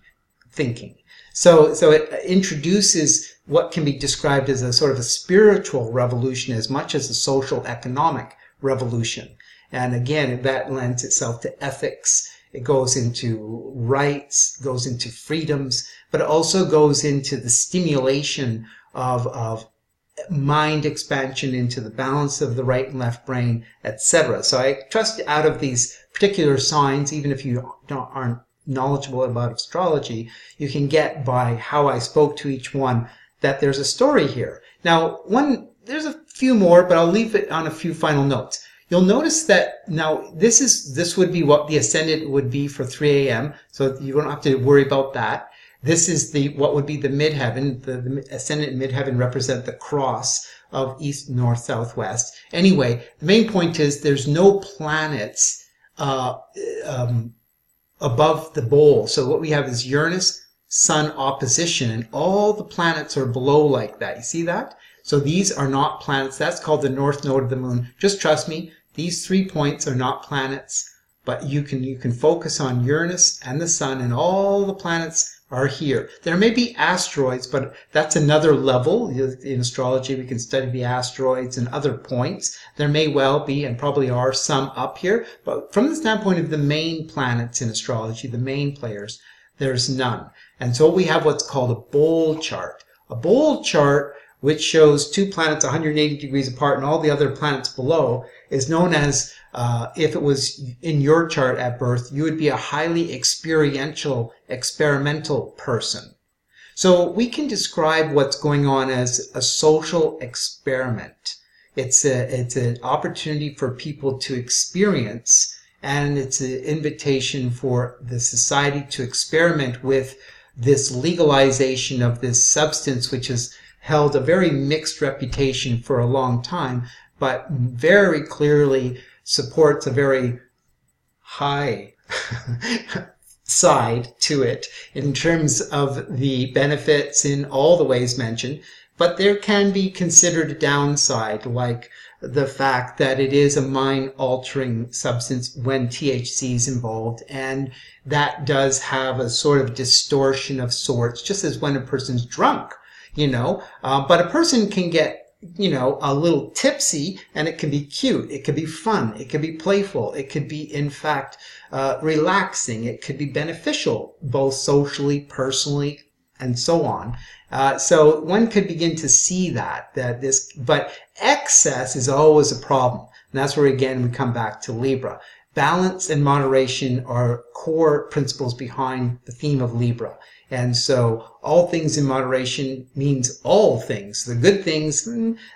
thinking. So it introduces what can be described as a sort of a spiritual revolution as much as a social economic revolution. And again, that lends itself to ethics. It goes into rights, goes into freedoms, but it also goes into the stimulation of mind expansion into the balance of the right and left brain, etc. So I trust out of these particular signs, even if you aren't knowledgeable about astrology, you can get by how I spoke to each one that there's a story here. Now, there's a few more, but I'll leave it on a few final notes. You'll notice that now this would be what the ascendant would be for 3 a.m. So you don't have to worry about that. This is what would be the midheaven. The ascendant and midheaven represent the cross of east, north, south, west. Anyway, the main point is there's no planets above the bowl. So what we have is Uranus, Sun opposition, and all the planets are below like that. You see that? So these are not planets. That's called the north node of the moon. Just trust me, these 3 points are not planets, but you can focus on Uranus and the Sun, and all the planets are here. There may be asteroids, but that's another level. In astrology, we can study the asteroids and other points. There may well be, and probably are, some up here, but from the standpoint of the main planets in astrology, the main players, there's none. And so we have what's called a bowl chart. A bowl chart, which shows 2 planets 180 degrees apart and all the other planets below, is known as, if it was in your chart at birth, you would be a highly experiential, experimental person. So we can describe what's going on as a social experiment. It's an opportunity for people to experience, and it's an invitation for the society to experiment with this legalization of this substance, which has held a very mixed reputation for a long time, but very clearly supports a very high side to it in terms of the benefits in all the ways mentioned. But there can be considered a downside, like the fact that it is a mind-altering substance when THC is involved, and that does have a sort of distortion of sorts, just as when a person's drunk. But a person can get a little tipsy, and it can be cute. It could be fun. It could be playful. It could be, in fact, relaxing. It could be beneficial, both socially, personally, and so on. So one could begin to see but excess is always a problem. And that's where, again, we come back to Libra. Balance and moderation are core principles behind the theme of Libra. And so all things in moderation means all things. The good things,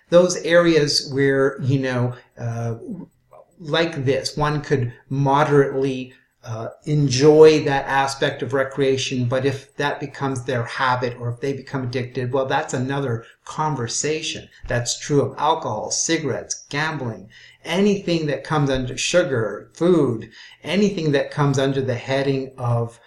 those areas where, like this, one could moderately enjoy that aspect of recreation, but if that becomes their habit or if they become addicted, well, that's another conversation. That's true of alcohol, cigarettes, gambling, anything that comes under sugar, food, anything that comes under the heading of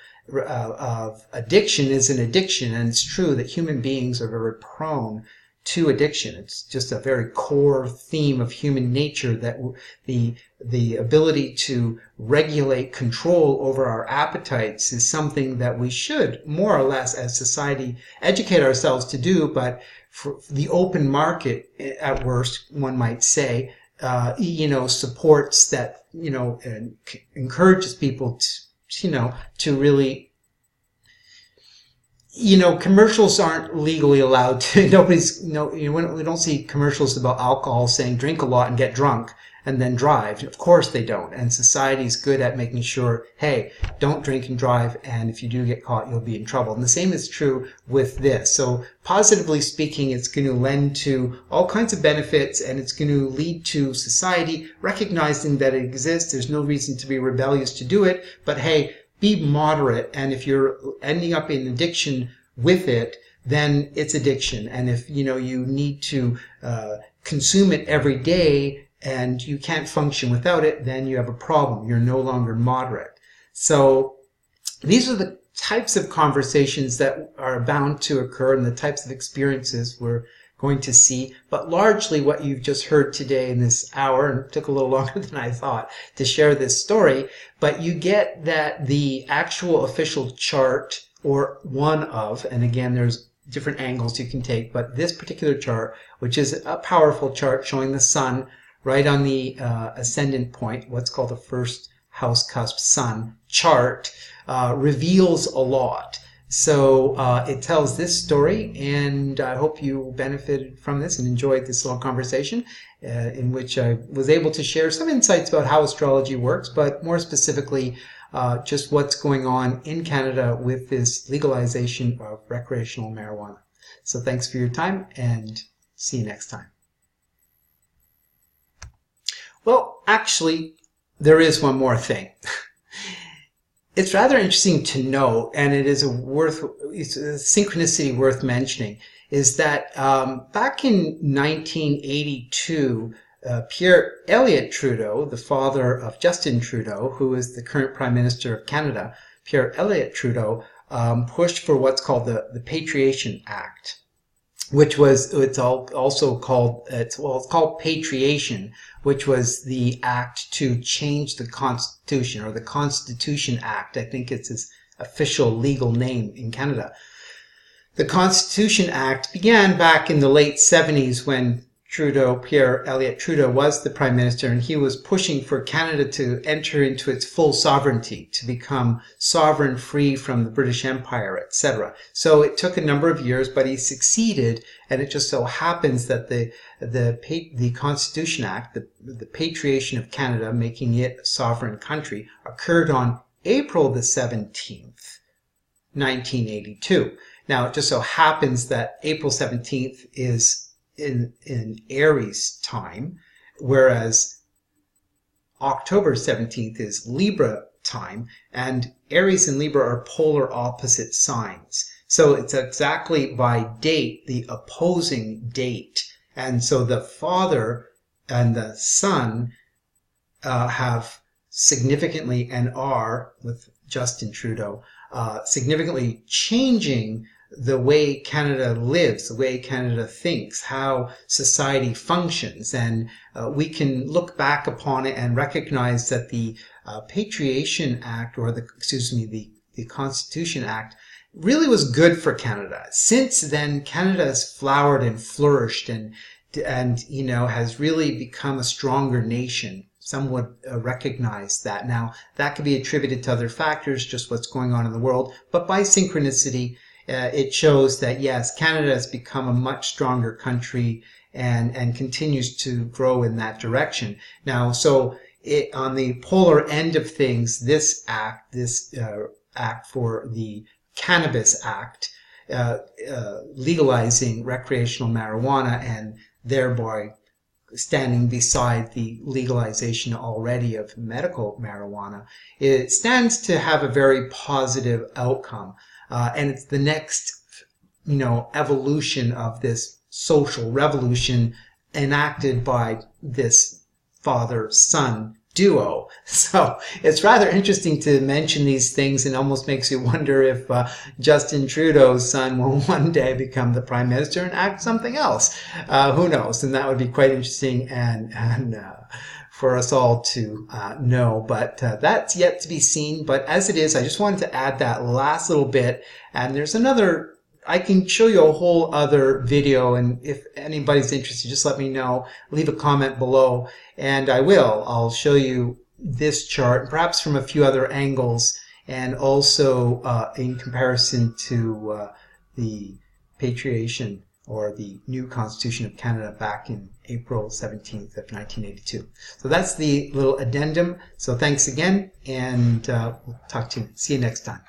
addiction is an addiction. And it's true that human beings are very prone to addiction. It's just a very core theme of human nature that the ability to regulate control over our appetites is something that we should, more or less, as society, educate ourselves to do. But for the open market, at worst, one might say, supports that, and encourages people to really, commercials aren't legally allowed to, we don't see commercials about alcohol saying drink a lot and get drunk and then drive. Of course they don't. And society's good at making sure, hey, don't drink and drive, and if you do get caught, you'll be in trouble. And the same is true with this. So positively speaking, it's going to lend to all kinds of benefits, and it's going to lead to society recognizing that it exists. There's no reason to be rebellious to do it, but hey, be moderate. And if you're ending up in addiction with it, then it's addiction. And if you need to consume it every day and you can't function without it, then you have a problem. You're no longer moderate. So these are the types of conversations that are bound to occur and the types of experiences we're going to see. But largely what you've just heard today in this hour, and it took a little longer than I thought to share this story, but you get that the actual official chart, or one of, and again, there's different angles you can take, but this particular chart, which is a powerful chart showing the sun right on the ascendant point, what's called the first house cusp sun chart, reveals a lot. So it tells this story, and I hope you benefited from this and enjoyed this little conversation in which I was able to share some insights about how astrology works, but more specifically, just what's going on in Canada with this legalization of recreational marijuana. So thanks for your time, and see you next time. Well, actually, there is one more thing. It's rather interesting to note, and it's a synchronicity worth mentioning, is that back in 1982, Pierre Elliott Trudeau, the father of Justin Trudeau, who is the current Prime Minister of Canada, Pierre Elliott Trudeau, pushed for what's called the Patriation Act, which was, it's called Patriation, which was the act to change the Constitution, or the Constitution Act. I think it's its official legal name in Canada. The Constitution Act began back in the late 70s when Pierre Elliott Trudeau was the Prime Minister, and he was pushing for Canada to enter into its full sovereignty, to become sovereign, free from the British Empire, etc. So it took a number of years, but he succeeded, and it just so happens that the Constitution Act, the patriation of Canada, making it a sovereign country, occurred on April the 17th, 1982. Now, it just so happens that April 17th is in Aries time, whereas October 17th is Libra time, and Aries and Libra are polar opposite signs. So it's exactly by date, the opposing date. And so the father and the son have significantly, and are, with Justin Trudeau, significantly changing the way Canada lives, the way Canada thinks, how society functions. And we can look back upon it and recognize that the Patriation Act, or the Constitution Act, really was good for Canada. Since then, Canada has flowered and flourished, and and has really become a stronger nation. Some would recognize that. Now, that could be attributed to other factors, just what's going on in the world, but by synchronicity, it shows that yes, Canada has become a much stronger country and continues to grow in that direction. Now, so on the polar end of things, this act for the Cannabis Act, legalizing recreational marijuana and thereby standing beside the legalization already of medical marijuana, it stands to have a very positive outcome. And it's the next, evolution of this social revolution enacted by this father-son duo. So it's rather interesting to mention these things, and almost makes you wonder if Justin Trudeau's son will one day become the prime minister and act something else. Who knows? And that would be quite interesting and for us all to know. But that's yet to be seen. But as it is, I just wanted to add that last little bit. And there's another, I can show you a whole other video, and if anybody's interested, just let me know. Leave a comment below, and I'll show you this chart, perhaps from a few other angles, and also in comparison to the patriation, or the new Constitution of Canada back in April 17th of 1982. So that's the little addendum. So thanks again, and we'll talk to you. See you next time.